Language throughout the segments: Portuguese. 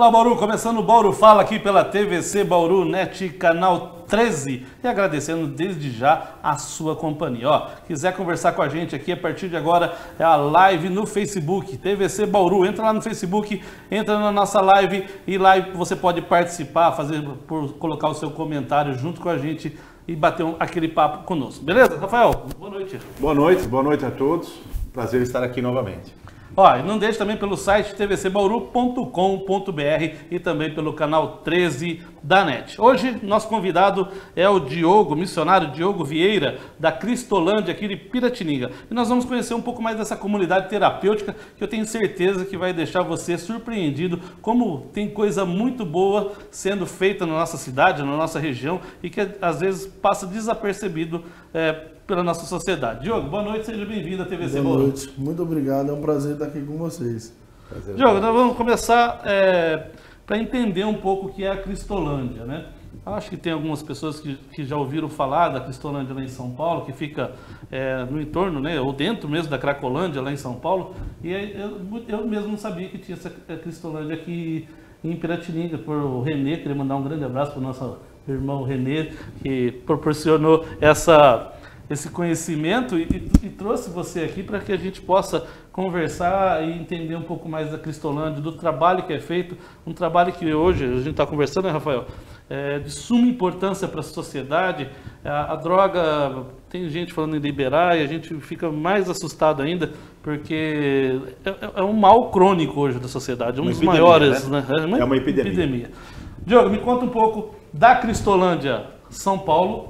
Olá, Bauru, começando o Bauru Fala aqui pela TVC Bauru Net, canal 13, e agradecendo desde já a sua companhia. Ó, quiser conversar com a gente aqui, a partir de agora é a live no Facebook, TVC Bauru. Entra lá no Facebook, entra na nossa live e lá você pode participar, colocar o seu comentário junto com a gente e bater aquele papo conosco. Beleza, Rafael? Boa noite. Boa noite a todos. Prazer estar aqui novamente. Ó, e não deixe também pelo site tvcbauru.com.br e também pelo canal 13 da NET. Hoje, nosso convidado é o missionário Diogo Vieira, da Cristolândia, aqui de Piratininga. E nós vamos conhecer um pouco mais dessa comunidade terapêutica, que eu tenho certeza que vai deixar você surpreendido, como tem coisa muito boa sendo feita na nossa cidade, na nossa região, e que às vezes passa desapercebido pela nossa sociedade. Diogo, boa noite, seja bem-vindo à TVC Bauru. Boa noite, muito obrigado, é um prazer estar aqui com vocês. Diogo, nós vamos começar para entender um pouco o que é a Cristolândia, né? Acho que tem algumas pessoas que já ouviram falar da Cristolândia lá em São Paulo, que fica no entorno, né, ou dentro mesmo da Cracolândia lá em São Paulo, e eu mesmo não sabia que tinha essa Cristolândia aqui em Piratininga. Por o Renê, queria mandar um grande abraço para o nosso irmão Renê, que proporcionou esse conhecimento e trouxe você aqui para que a gente possa conversar e entender um pouco mais da Cristolândia, do trabalho que é feito, um trabalho que hoje a gente está conversando, né, Rafael? De suma importância para a sociedade. A droga, tem gente falando em liberar e a gente fica mais assustado ainda, porque é um mal crônico hoje da sociedade, um dos maiores, né? É uma epidemia. Diogo, me conta um pouco da Cristolândia São Paulo,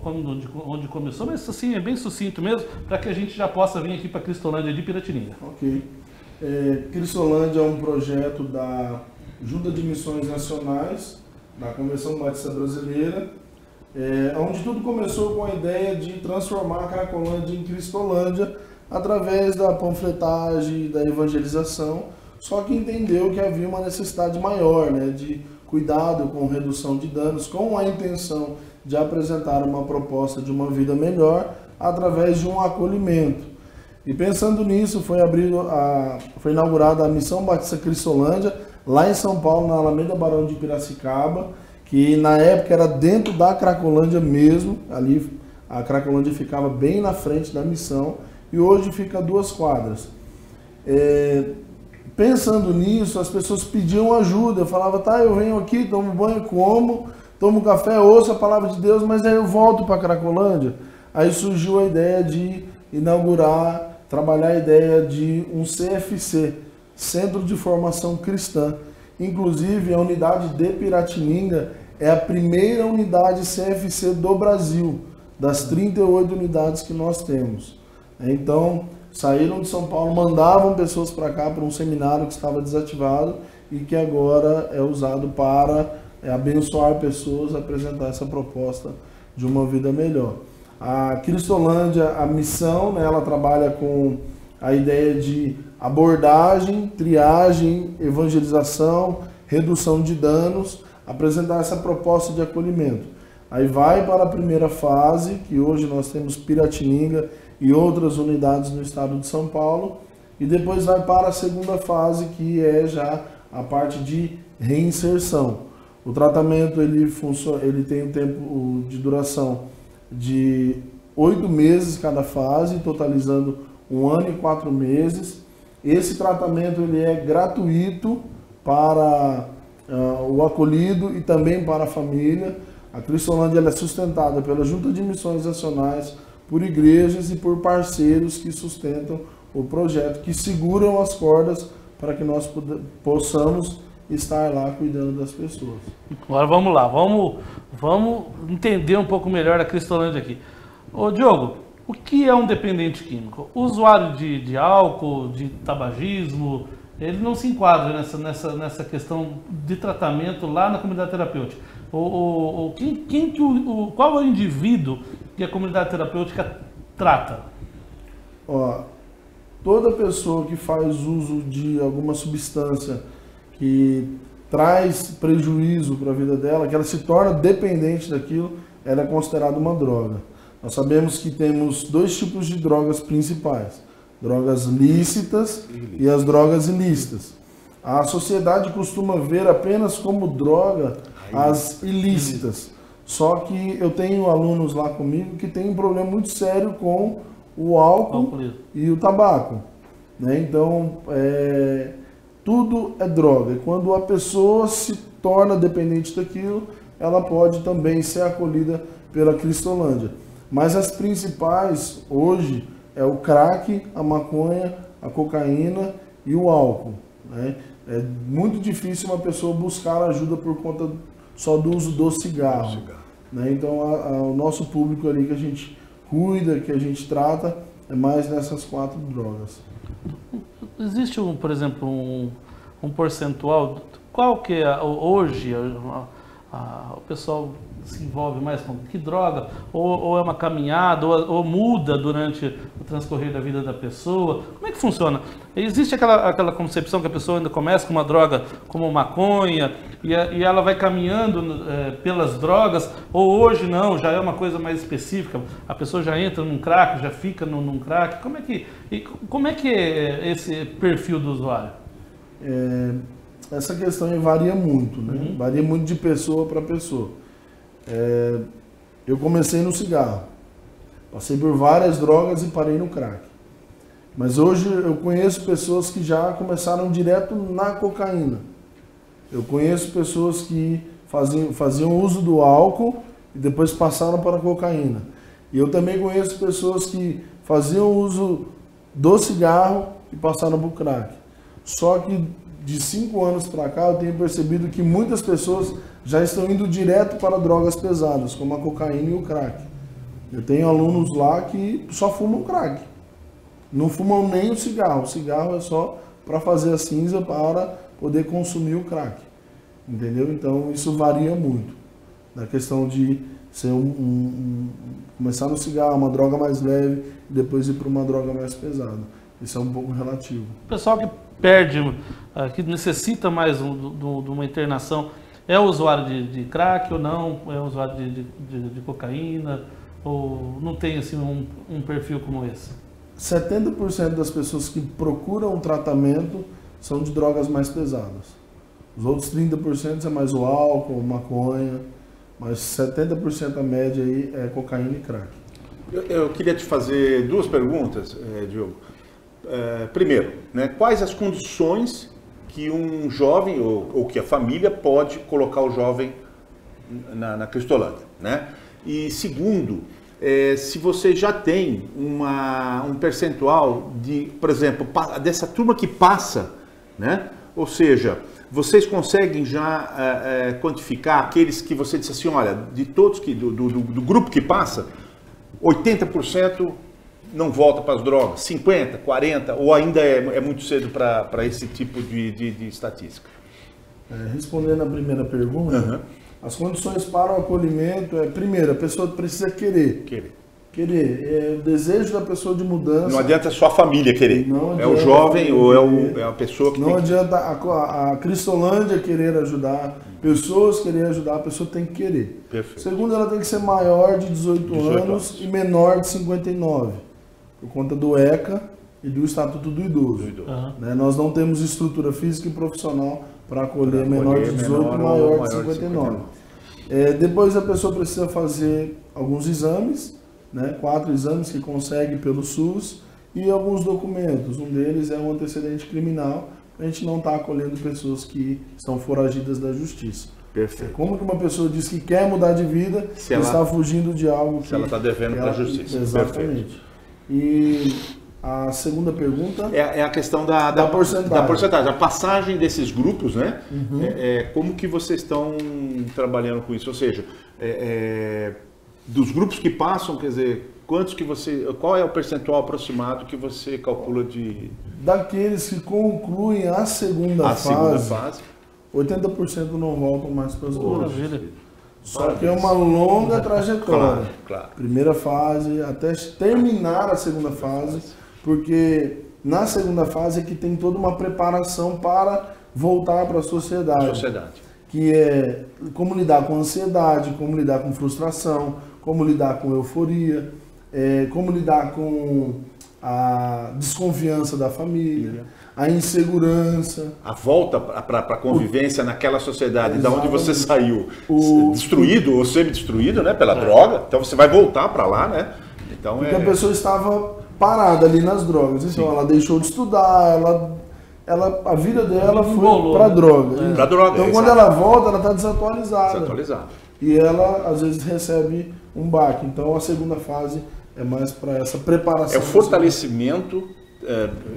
onde começou, mas assim, é bem sucinto mesmo, para que a gente já possa vir aqui para a Cristolândia de Piratininga. Ok. Cristolândia é um projeto da Junta de Missões Nacionais, da Convenção Batista Brasileira, onde tudo começou com a ideia de transformar a Cracolândia em Cristolândia através da panfletagem, da evangelização, só que entendeu que havia uma necessidade maior, né, de cuidado com redução de danos, com a intenção de apresentar uma proposta de uma vida melhor através de um acolhimento. E pensando nisso, foi inaugurada a Missão Batista Cristolândia, lá em São Paulo, na Alameda Barão de Piracicaba, que na época era dentro da Cracolândia mesmo, ali a Cracolândia ficava bem na frente da missão, e hoje fica a 2 quadras. Pensando nisso, as pessoas pediam ajuda. Eu falava, tá, eu venho aqui, tomo banho, tomo café, ouço a palavra de Deus, mas aí eu volto para a Cracolândia. Aí surgiu a ideia de trabalhar a ideia de um CFC, Centro de Formação Cristã. Inclusive, a unidade de Piratininga é a primeira unidade CFC do Brasil, das 38 unidades que nós temos. Então, saíram de São Paulo, mandavam pessoas para cá para um seminário que estava desativado e que agora é usado para abençoar pessoas, apresentar essa proposta de uma vida melhor. A Cristolândia, a missão, né, ela trabalha com a ideia de abordagem, triagem, evangelização, redução de danos, apresentar essa proposta de acolhimento. Aí vai para a primeira fase, que hoje nós temos Piratininga e outras unidades no estado de São Paulo, e depois vai para a segunda fase, que é já a parte de reinserção. O tratamento ele tem um tempo de duração de 8 meses cada fase, totalizando 1 ano e 4 meses. Esse tratamento ele é gratuito para o acolhido e também para a família. A Cristolândia ela é sustentada pela Junta de Missões Nacionais, por igrejas e por parceiros que sustentam o projeto, que seguram as cordas para que nós possamos estar lá cuidando das pessoas. Agora vamos lá, vamos entender um pouco melhor a Cristolândia aqui. Ô Diogo, o que é um dependente químico? O usuário de álcool, de tabagismo, ele não se enquadra nessa questão de tratamento lá na comunidade terapêutica. Qual é o indivíduo que a comunidade terapêutica trata? Toda pessoa que faz uso de alguma substância que traz prejuízo para a vida dela, que ela se torna dependente daquilo, ela é considerada uma droga. Nós sabemos que temos 2 tipos de drogas principais: drogas lícitas e as drogas ilícitas. A sociedade costuma ver apenas como droga as ilícitas. Só que eu tenho alunos lá comigo que têm um problema muito sério com o álcool e o tabaco, né? Então, tudo é droga. E quando a pessoa se torna dependente daquilo, ela pode também ser acolhida pela Cristolândia. Mas as principais hoje é o crack, a maconha, a cocaína e o álcool, né? É muito difícil uma pessoa buscar ajuda por conta só do uso do cigarro, né? Então o nosso público ali que a gente cuida, que a gente trata, é mais nessas 4 drogas. Existe, por exemplo, um percentual, qual que é hoje o pessoal se envolve mais com que droga? Ou é uma caminhada, ou muda durante o transcorrer da vida da pessoa? Como é que funciona? Existe aquela concepção que a pessoa ainda começa com uma droga como maconha e ela vai caminhando pelas drogas, ou hoje não, já é uma coisa mais específica, a pessoa já entra num crack, já fica num crack. Como é que é esse perfil do usuário? Essa questão varia muito, né? Varia muito de pessoa para pessoa. Eu comecei no cigarro, passei por várias drogas e parei no crack. Mas hoje eu conheço pessoas que já começaram direto na cocaína. Eu conheço pessoas que faziam uso do álcool e depois passaram para a cocaína. E eu também conheço pessoas que faziam uso do cigarro e passaram para o crack. Só que de 5 anos para cá eu tenho percebido que muitas pessoas já estão indo direto para drogas pesadas, como a cocaína e o crack. Eu tenho alunos lá que só fumam crack, não fumam nem o cigarro. O cigarro é só para fazer a cinza para poder consumir o crack, entendeu? Então isso varia muito, da questão de ser começar no cigarro, uma droga mais leve, e depois ir para uma droga mais pesada. Isso é um pouco relativo. O pessoal que perde, que necessita mais de uma internação, é usuário de crack ou não? É usuário de cocaína? Ou não tem assim, um perfil como esse? 70% das pessoas que procuram um tratamento são de drogas mais pesadas. Os outros 30% é mais o álcool, maconha, mas 70% a média aí é cocaína e crack. Eu queria te fazer 2 perguntas, Diogo. Primeiro, né, quais as condições que um jovem ou que a família pode colocar o jovem na Cristolândia, né? E segundo, se você já tem um percentual de, por exemplo, dessa turma que passa, né? Ou seja, vocês conseguem já quantificar aqueles que você disse assim, olha, de todos do grupo que passa, 80% não volta para as drogas, 50%, 40%, ou ainda é muito cedo para esse tipo de estatística? Respondendo a primeira pergunta, as condições para o acolhimento primeiro, a pessoa precisa querer. É o desejo da pessoa de mudança. Não adianta só a família querer. É o jovem ou é a pessoa que não adianta a Cristolândia querer ajudar, pessoas querer ajudar, a pessoa tem que querer. Perfeito. Segundo, ela tem que ser maior de 18 anos e menor de 59. Por conta do ECA e do Estatuto do Idoso. Né? Nós não temos estrutura física e profissional para acolher menor de 18 e maior de 59. Depois a pessoa precisa fazer alguns exames, né? 4 exames que consegue pelo SUS e alguns documentos. Um deles é um antecedente criminal. A gente não está acolhendo pessoas que estão foragidas da justiça. Perfeito. Como que uma pessoa diz que quer mudar de vida e está fugindo de algo que... Se ela está devendo para a justiça. Exatamente. Perfeito. E a segunda pergunta é a questão da porcentagem, a passagem desses grupos, né? Como que vocês estão trabalhando com isso? Ou seja, dos grupos que passam, quer dizer, qual é o percentual aproximado que você calcula de... Daqueles que concluem a segunda fase, 80% não voltam mais para as drogas. Só que é uma longa trajetória. Claro. Primeira fase, até terminar a segunda fase, porque na segunda fase é que tem toda uma preparação para voltar para a sociedade. Que é como lidar com ansiedade, como lidar com frustração, como lidar com euforia, como lidar com a desconfiança da família, a insegurança. A volta para a convivência naquela sociedade da onde você Exatamente. saiu, destruído ou semi-destruído, né, pela droga, então você vai voltar para lá, né? Então Porque a pessoa estava parada ali nas drogas, então ela deixou de estudar, a vida dela foi para droga. Pra droga, então quando ela volta, ela está desatualizada. desatualizado. E ela às vezes recebe um baque. Então a segunda fase é mais para essa preparação. É o fortalecimento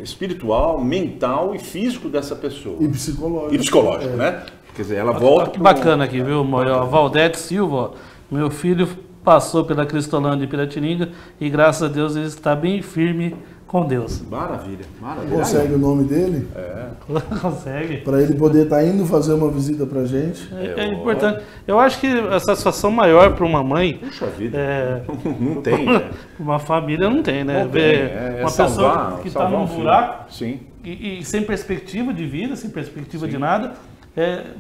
espiritual, mental e físico dessa pessoa. E psicológico. E psicológico, né? Quer dizer, ela volta. Que bacana aqui, viu, Valdete Silva? Meu filho passou pela Cristolândia de Piratininga e graças a Deus ele está bem firme com Deus. Maravilha, maravilha. Consegue o nome dele? Consegue. Para ele poder estar indo fazer uma visita para a gente. É importante. Eu acho que a satisfação maior para uma mãe. Puxa vida. Não tem. Uma família não tem, né? Não tem. Ver uma pessoa que está num buraco Sim. E sem perspectiva de vida, sem perspectiva de nada,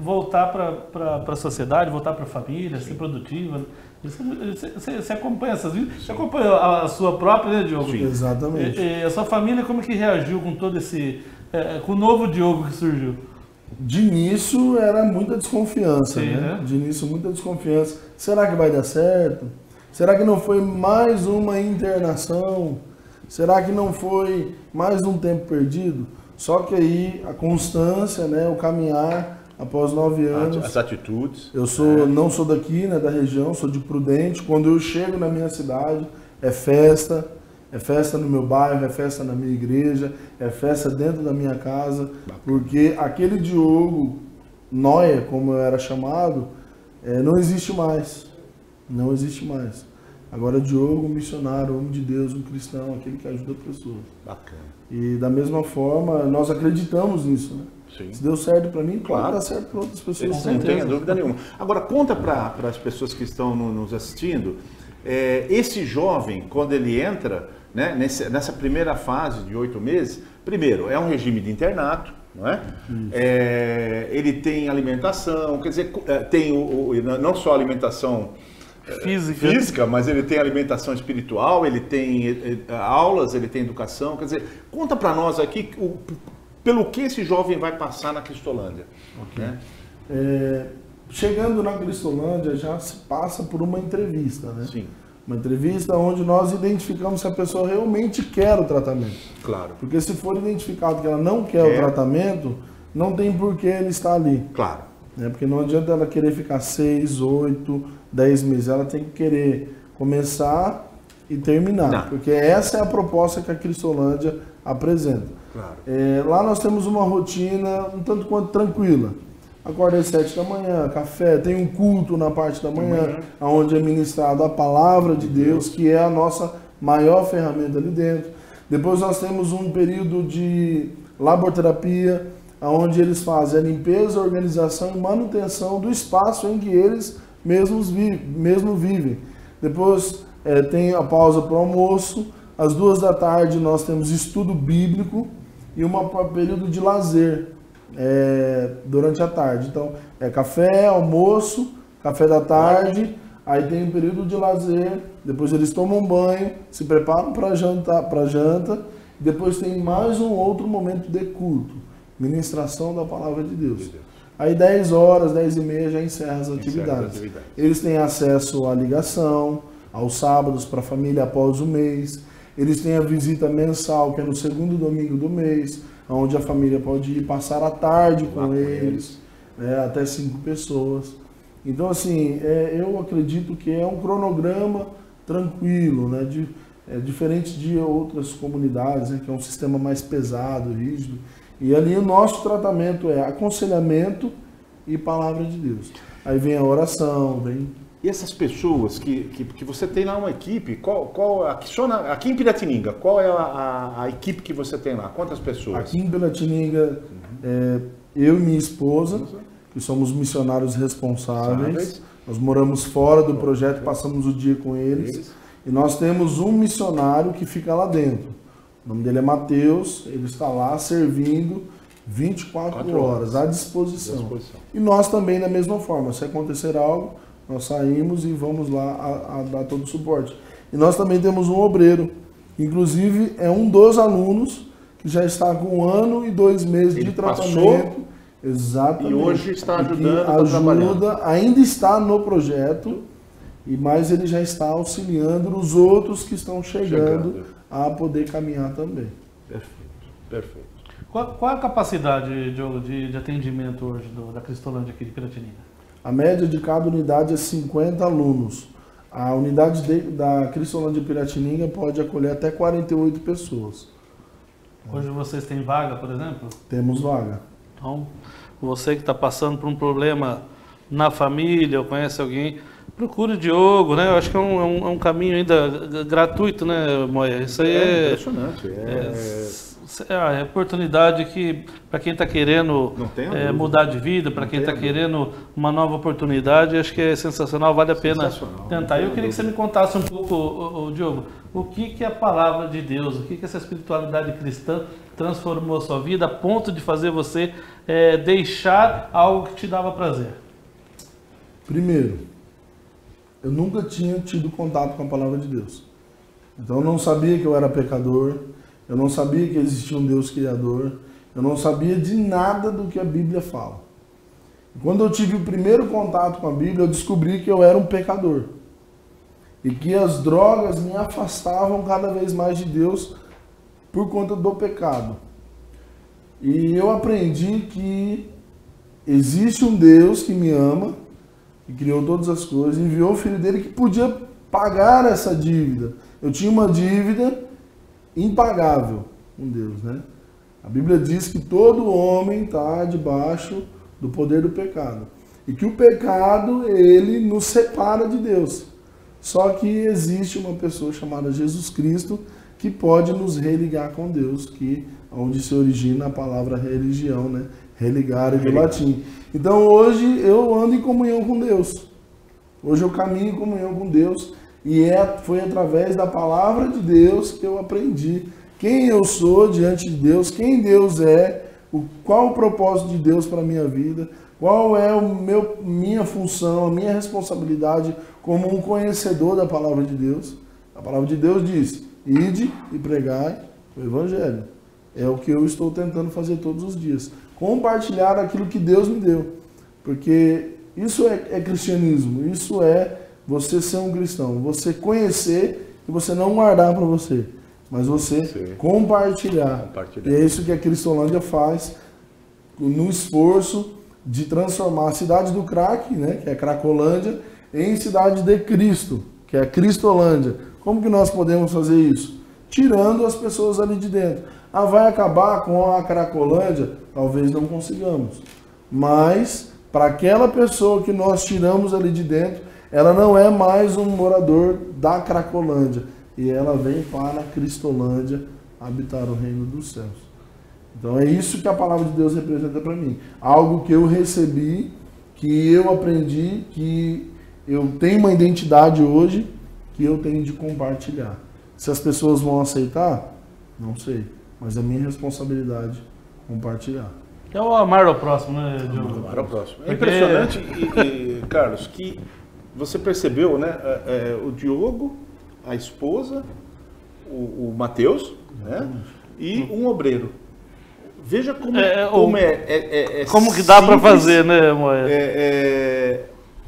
voltar para a sociedade, voltar para a família, ser produtiva. Você acompanha essas vidas? Você acompanha a sua própria, né, Diogo? Sim. Exatamente. E a sua família, como que reagiu com todo esse... com o novo Diogo que surgiu? De início era muita desconfiança, Sim, né? De início muita desconfiança. Será que vai dar certo? Será que não foi mais uma internação? Será que não foi mais um tempo perdido? Só que aí a constância, né, o caminhar, após 9 anos... As atitudes. Eu não sou daqui, né, da região, sou de Prudente. Quando eu chego na minha cidade, é festa no meu bairro, é festa na minha igreja, é festa dentro da minha casa, porque aquele Diogo Noia, como eu era chamado, não existe mais. Não existe mais. Agora Diogo, um missionário, homem de Deus, um cristão, aquele que ajuda pessoas. Bacana. E da mesma forma, nós acreditamos nisso, né? Sim. Se deu certo para mim, Claro. dá certo para outras pessoas. Não tenha dúvida nenhuma. Agora, conta para as pessoas que estão nos assistindo, esse jovem, quando ele entra, né, nessa primeira fase de 8 meses, primeiro, é um regime de internato, não é? Ele tem alimentação, quer dizer, tem não só alimentação física, mas ele tem alimentação espiritual, ele tem aulas, ele tem educação, quer dizer, conta para nós aqui pelo que esse jovem vai passar na Cristolândia. Okay. Né? Chegando na Cristolândia, já se passa por uma entrevista, né? Sim. Uma entrevista onde nós identificamos se a pessoa realmente quer o tratamento. Claro. Porque se for identificado que ela não quer o tratamento, não tem por que ele estar ali. Claro. Né? Porque não adianta ela querer ficar 6, 8, 10 meses. Ela tem que querer começar e terminar. Não. Porque essa é a proposta que a Cristolândia apresenta. Claro. Lá nós temos uma rotina um tanto quanto tranquila. Acorda às 7 da manhã, café, tem um culto na parte da manhã, onde é ministrado a palavra de Deus, que é a nossa maior ferramenta ali dentro. Depois nós temos um período de laborterapia, onde eles fazem a limpeza, a organização e manutenção do espaço em que eles mesmos vivem. Depois tem a pausa para o almoço. Às 2 da tarde nós temos estudo bíblico e um período de lazer durante a tarde. Então, café, almoço, café da tarde, aí tem um período de lazer, depois eles tomam banho, se preparam para janta, depois tem mais um outro momento de culto, ministração da palavra de Deus. Aí 10 horas, 10 e meia já encerra as atividades. Eles têm acesso à ligação, aos sábados para a família após o mês. Eles têm a visita mensal, que é no segundo domingo do mês, onde a família pode ir passar a tarde com eles, até 5 pessoas. Então, assim, eu acredito que é um cronograma tranquilo, né, diferente de outras comunidades, né, que é um sistema mais pesado, rígido. E ali o nosso tratamento é aconselhamento e palavra de Deus. Aí vem a oração, vem... E essas pessoas que você tem lá uma equipe, aqui em Piratininga, qual é a equipe que você tem lá? Quantas pessoas? Aqui em Piratininga, eu e minha esposa, que somos missionários responsáveis, nós moramos fora do projeto, passamos o dia com eles, e nós temos um missionário que fica lá dentro. O nome dele é Mateus, ele está lá servindo 24 horas à disposição. E nós também, da mesma forma, se acontecer algo, nós saímos e vamos lá a dar todo o suporte. E nós também temos um obreiro, Inclusive, é um dos alunos que já está com 1 ano e 2 meses Ele de tratamento. passou, exatamente. e hoje está E que ajudando, está trabalhando. ainda está no projeto, mas ele já está auxiliando os outros que estão chegando a poder caminhar também. Perfeito. Qual é a capacidade, Diogo, de atendimento hoje da Cristolândia aqui de Piratininga? A média de cada unidade é 50 alunos. A unidade da Cristolândia de Piratininga pode acolher até 48 pessoas. Hoje vocês têm vaga, por exemplo? Temos vaga. Então, você que está passando por um problema na família ou conhece alguém, procure o Diogo, né? Eu acho que é um caminho ainda gratuito, né, Moia? Isso aí é impressionante. É a oportunidade que, para quem está querendo mudar de vida, para quem está querendo uma nova oportunidade, acho que é sensacional, vale a pena tentar. Eu queria que você me contasse um pouco, Diogo, o que é a palavra de Deus, o que essa espiritualidade cristã transformou a sua vida a ponto de fazer você deixar algo que te dava prazer. Primeiro, eu nunca tinha tido contato com a palavra de Deus. Então eu não sabia que eu era pecador, eu não sabia que existia um Deus criador, eu não sabia de nada do que a Bíblia fala. E quando eu tive o primeiro contato com a Bíblia, eu descobri que eu era um pecador. E que as drogas me afastavam cada vez mais de Deus por conta do pecado. E eu aprendi que existe um Deus que me ama, que criou todas as coisas, enviou o Filho dele que podia pagar essa dívida. Eu tinha uma dívida impagável com Deus, né? A Bíblia diz que todo homem está debaixo do poder do pecado. E que o pecado, ele nos separa de Deus. Só que existe uma pessoa chamada Jesus Cristo que pode nos religar com Deus, que onde se origina a palavra religião, né? Religare do latim. Então hoje eu ando em comunhão com Deus. Hoje eu caminho em comunhão com Deus. E foi através da palavra de Deus que eu aprendi quem eu sou diante de Deus, quem Deus é, qual o propósito de Deus para a minha vida, qual é minha função, a minha responsabilidade como um conhecedor da palavra de Deus. A palavra de Deus diz, ide e pregai o Evangelho. É o que eu estou tentando fazer todos os dias. Compartilhar aquilo que Deus me deu. Porque isso é cristianismo, isso é você ser um cristão, você conhecer e você não guardar para você, mas você compartilhar. E é isso que a Cristolândia faz no esforço de transformar a cidade do crack, né, que é a Cracolândia, em cidade de Cristo, que é a Cristolândia. Como que nós podemos fazer isso? Tirando as pessoas ali de dentro. Vai acabar com a Cracolândia? Talvez não consigamos. Mas, para aquela pessoa que nós tiramos ali de dentro, ela não é mais um morador da Cracolândia. E ela vem para a Cristolândia habitar o reino dos céus. Então é isso que a palavra de Deus representa para mim. Algo que eu recebi, que eu aprendi, que eu tenho uma identidade hoje, que eu tenho de compartilhar. Se as pessoas vão aceitar, não sei. Mas é minha responsabilidade compartilhar. É o amar ao próximo, né, Diogo? Amar ao próximo. É impressionante, Carlos, que você percebeu, né? O Diogo, a esposa, o Mateus, né? E um obreiro. Veja como como que dá para fazer, né, Moia?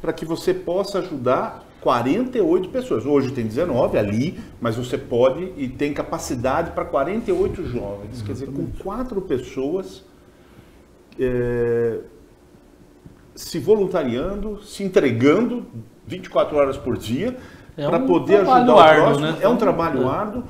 Para que você possa ajudar 48 pessoas. Hoje tem 19 ali, mas você pode e tem capacidade para 48 jovens. Quer dizer, com 4 pessoas se voluntariando, se entregando 24 horas por dia para poder ajudar o próximo. Né? É um trabalho árduo,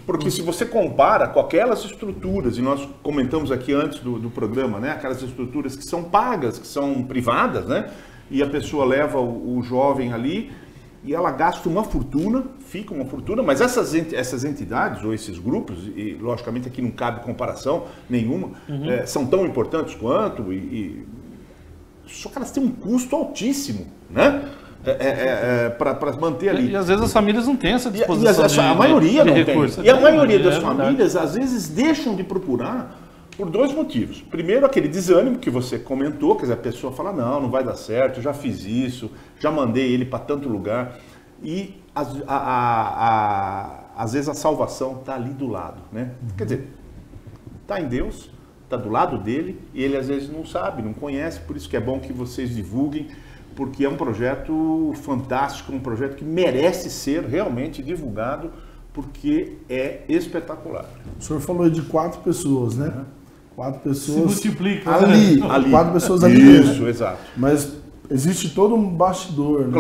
porque se você compara com aquelas estruturas, e nós comentamos aqui antes do programa, né? Aquelas estruturas que são pagas, que são privadas, né? E a pessoa leva o jovem ali e ela gasta uma fortuna, fica uma fortuna, mas essas entidades ou esses grupos, e logicamente aqui não cabe comparação nenhuma, são tão importantes quanto, só que elas têm um custo altíssimo, né? Para manter ali. E às vezes as famílias não têm essa disposição. A maioria não tem. E a maioria das famílias, verdade, às vezes, deixam de procurar por 2 motivos. Primeiro, aquele desânimo que você comentou, quer dizer, a pessoa fala, não vai dar certo, já fiz isso, já mandei ele para tanto lugar. E às vezes a salvação está ali do lado, né? Quer dizer, está em Deus, está do lado dele, e ele às vezes não sabe, não conhece, por isso que é bom que vocês divulguem, porque é um projeto fantástico, um projeto que merece ser realmente divulgado, porque é espetacular. O senhor falou de 4 pessoas, né? 4 pessoas. Se multiplica. Ali. 4 pessoas ali. Isso, exato. Mas existe todo um bastidor, né?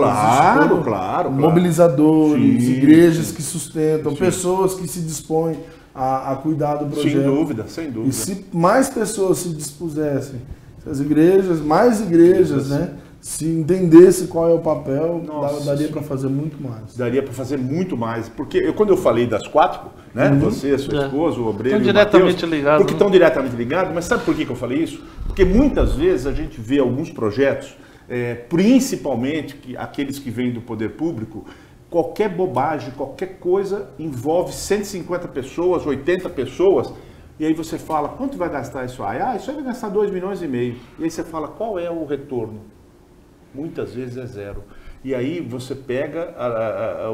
Claro. Mobilizadores, Sim, igrejas sim. que sustentam, Sim. pessoas que se dispõem a cuidar do projeto. Sem dúvida. E se mais pessoas se dispusessem, se as igrejas, mais igrejas, né? Se entendesse qual é o papel, daria para fazer muito mais. Daria para fazer muito mais. Porque quando eu falei das 4, né? Você, sua esposa, o obreiro, estão e o Mateus, diretamente ligados. porque estão diretamente ligados, mas sabe por que eu falei isso? Porque muitas vezes a gente vê alguns projetos, principalmente aqueles que vêm do poder público, qualquer bobagem, qualquer coisa envolve 150 pessoas, 80 pessoas, e aí você fala, quanto vai gastar isso aí? Isso aí vai gastar 2,5 milhões. E aí você fala, qual é o retorno? Muitas vezes é 0. E aí você pega,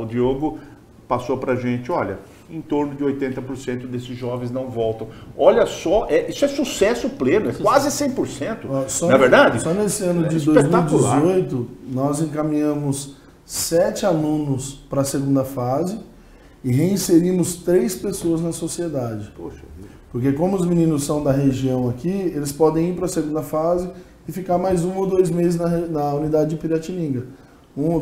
o Diogo passou para a gente, olha, em torno de 80% desses jovens não voltam. Olha só, isso é sucesso pleno, é quase 100%. Não é verdade? Só nesse ano de 2018, nós encaminhamos 7 alunos para a segunda fase e reinserimos 3 pessoas na sociedade. Poxa vida. Porque como os meninos são da região aqui, eles podem ir para a segunda fase e ficar mais 1 ou 2 meses na unidade de Piratininga. Um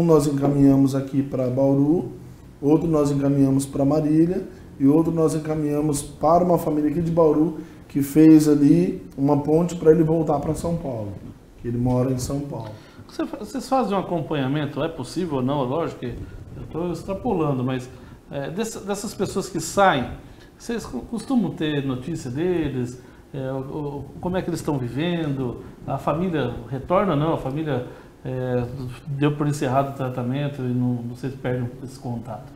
nós encaminhamos aqui para Bauru, outro nós encaminhamos para Marília e outro nós encaminhamos para uma família aqui de Bauru que fez ali uma ponte para ele voltar para São Paulo, que ele mora em São Paulo. Vocês fazem um acompanhamento, é possível ou não? Lógico que eu estou extrapolando, mas dessas pessoas que saem, vocês costumam ter notícia deles? Como é que eles estão vivendo? A família retorna? Não, a família deu por encerrado o tratamento e não vocês perdem esse contato?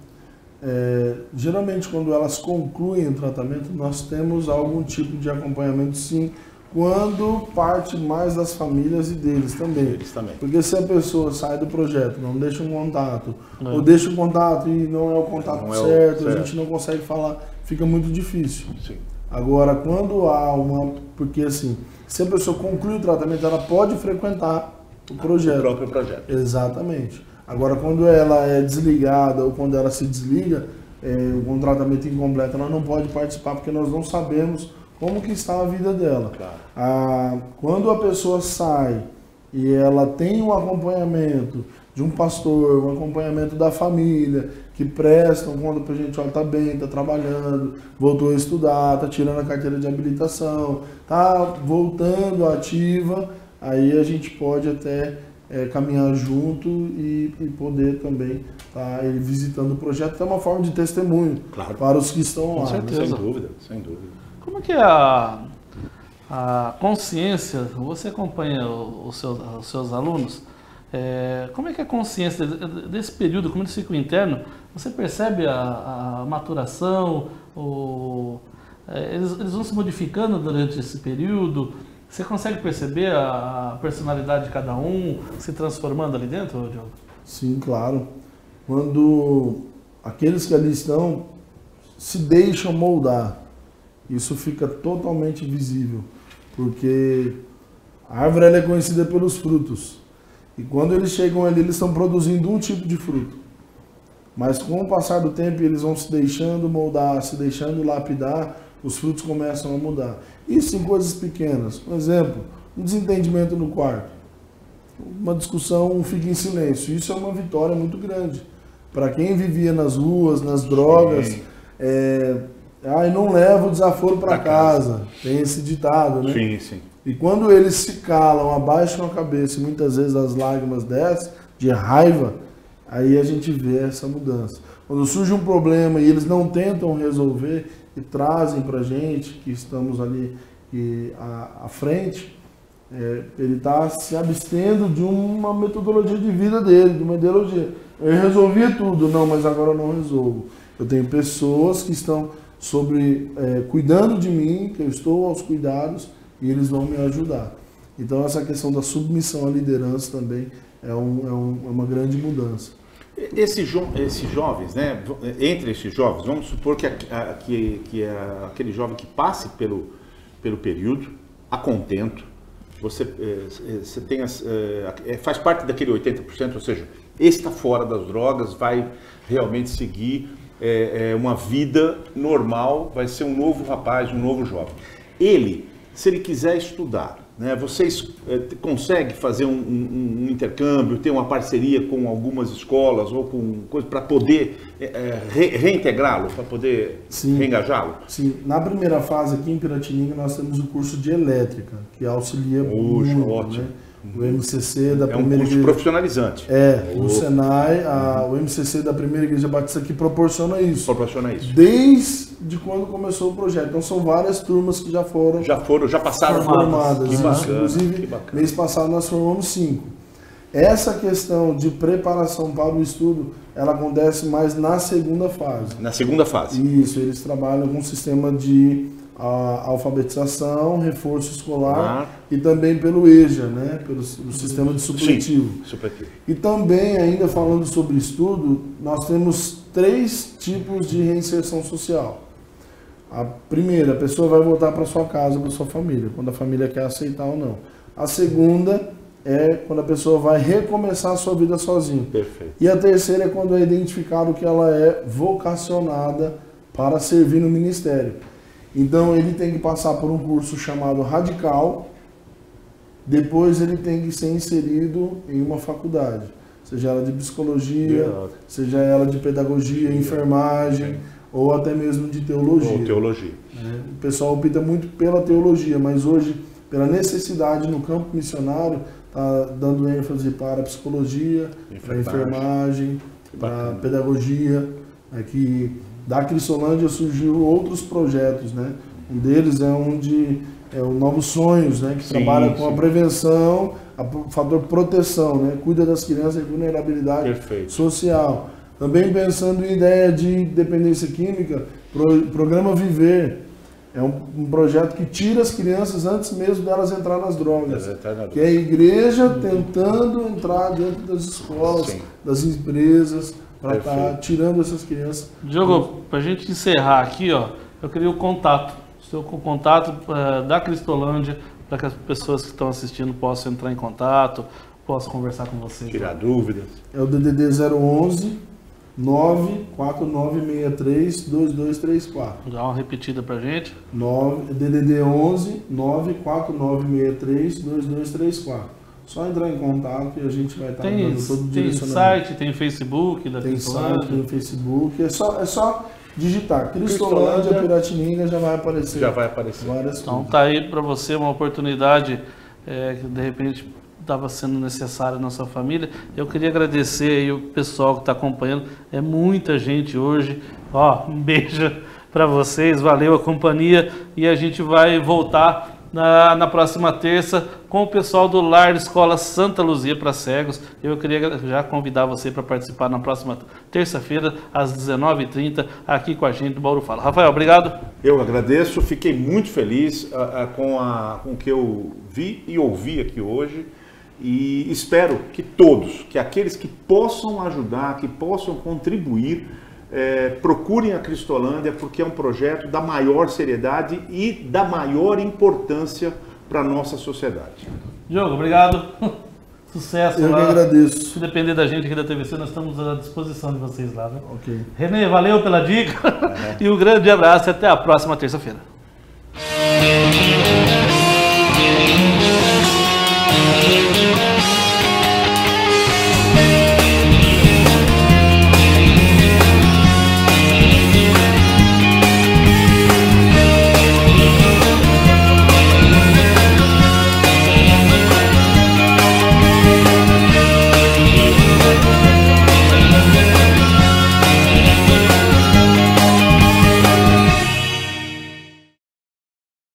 Geralmente, quando elas concluem o tratamento, nós temos algum tipo de acompanhamento, sim, quando parte mais das famílias e deles também. Eles também. Porque se a pessoa sai do projeto, não deixa um contato, ou deixa um contato e não é o contato certo, a gente não consegue falar, fica muito difícil. Sim. Agora, quando há porque assim, se a pessoa conclui o tratamento, ela pode frequentar o projeto. O próprio projeto. Exatamente. Agora, quando ela é desligada ou quando ela se desliga, com o tratamento incompleto, ela não pode participar porque nós não sabemos como que está a vida dela. Claro. Quando a pessoa sai e ela tem um acompanhamento de um pastor, um acompanhamento da família, que prestam conta pra gente, olha, tá bem, tá trabalhando, voltou a estudar, tá tirando a carteira de habilitação, tá voltando ativa, aí a gente pode até caminhar junto e poder também estar visitando o projeto, é uma forma de testemunho para os que estão lá. Com certeza. Sem dúvida. Como é que é a consciência, você acompanha os seus alunos, como é que é a consciência desse período, como eles ficam interno, você percebe a maturação, eles vão se modificando durante esse período, você consegue perceber a personalidade de cada um se transformando ali dentro, Diogo? Sim, claro. Quando aqueles que ali estão se deixam moldar, isso fica totalmente visível, porque a árvore ela é conhecida pelos frutos. E quando eles chegam ali, eles estão produzindo um tipo de fruto. Mas com o passar do tempo, eles vão se deixando moldar, se deixando lapidar, os frutos começam a mudar. Isso em coisas pequenas. Por exemplo, um desentendimento no quarto. Uma discussão fica em silêncio. Isso é uma vitória muito grande. Para quem vivia nas ruas, nas drogas, não leva o desaforo para casa. Tem esse ditado, né? Sim, sim. E quando eles se calam, abaixam a cabeça e muitas vezes as lágrimas descem, de raiva, aí a gente vê essa mudança. Quando surge um problema e eles não tentam resolver e trazem para a gente, que estamos ali à frente, ele está se abstendo de uma metodologia de vida dele, de uma ideologia. Eu resolvia tudo, não, mas agora eu não resolvo. Eu tenho pessoas que estão cuidando de mim, que eu estou aos cuidados, e eles vão me ajudar. Então essa questão da submissão à liderança também é uma grande mudança. Esses jovens, né? Entre esses jovens, vamos supor que aquele jovem que passe pelo período, a contento, você tem faz parte daquele 80%, ou seja, esse está fora das drogas, vai realmente seguir uma vida normal, vai ser um novo rapaz, um novo jovem. Ele, se ele quiser estudar, né, vocês conseguem fazer um intercâmbio, ter uma parceria com algumas escolas ou com coisa para poder reintegrá-lo, para poder reengajá-lo? Sim, na primeira fase aqui em Piratininga nós temos o curso de elétrica, que auxilia muito, ótimo. Né? O MCC da É um primeira curso igreja profissionalizante. no Senai, o MCC da primeira igreja batista que proporciona isso. Proporciona isso. Desde quando começou o projeto. Então são várias turmas que já passaram formadas. Que bacana, Inclusive, mês passado nós formamos 5. Essa questão de preparação para o estudo, ela acontece mais na segunda fase. Na segunda fase. Isso, eles trabalham com um sistema de alfabetização, reforço escolar e também pelo EJA, né? Pelo sistema de supletivo. Sim, supletivo. E também, ainda falando sobre estudo, nós temos 3 tipos de reinserção social. A primeira, a pessoa vai voltar para sua casa, para sua família, quando a família quer aceitar ou não. A segunda é quando a pessoa vai recomeçar a sua vida sozinha. Perfeito. E a terceira é quando é identificado que ela é vocacionada para servir no ministério. Então ele tem que passar por um curso chamado Radical, depois ele tem que ser inserido em uma faculdade, seja ela de psicologia, seja ela de pedagogia, enfermagem, ou até mesmo de teologia. Ou teologia. O pessoal opta muito pela teologia, mas hoje, pela necessidade no campo missionário, está dando ênfase para a psicologia, para a enfermagem, para a pedagogia, que da Cristolândia surgiu outros projetos, né? Um deles é o Novos Sonhos, né? Que trabalha com a prevenção, o fator proteção, né? Cuida das crianças em vulnerabilidade social. Também pensando em ideia de dependência química, Programa Viver. É um projeto que tira as crianças antes mesmo delas entrar nas drogas. Que é a igreja tentando entrar dentro das escolas, das empresas, para estar tirando essas crianças. Diogo, para a gente encerrar aqui, eu queria o contato, seu contato da Cristolândia, para que as pessoas que estão assistindo possam entrar em contato, possam conversar com vocês. Tirar dúvidas. É o DDD 011 94963-2234. Dá uma repetida para a gente. DDD 11 94963-2234. Só entrar em contato e a gente vai estar dando todo o direcionamento. Tem site, tem Facebook da Cristolândia. Tem site, tem Facebook. É só digitar Cristolândia Piratininga, já vai aparecer. Então tá aí para você uma oportunidade que de repente estava sendo necessária na sua família. Eu queria agradecer aí o pessoal que está acompanhando. É muita gente hoje. Um beijo para vocês. Valeu a companhia e a gente vai voltar na próxima terça com o pessoal do Lar Escola Santa Luzia para Cegos. Eu queria já convidar você para participar na próxima terça-feira, às 19h30, aqui com a gente do Bauru Fala. Rafael, obrigado. Eu agradeço, fiquei muito feliz com o que eu vi e ouvi aqui hoje e espero que todos, que aqueles que possam ajudar, que possam contribuir, procurem a Cristolândia, porque é um projeto da maior seriedade e da maior importância para a nossa sociedade. Diogo, obrigado. Sucesso. Eu que agradeço. Se depender da gente aqui da TVC, nós estamos à disposição de vocês lá, né? Ok. Renê, valeu pela dica e um grande abraço e até a próxima terça-feira.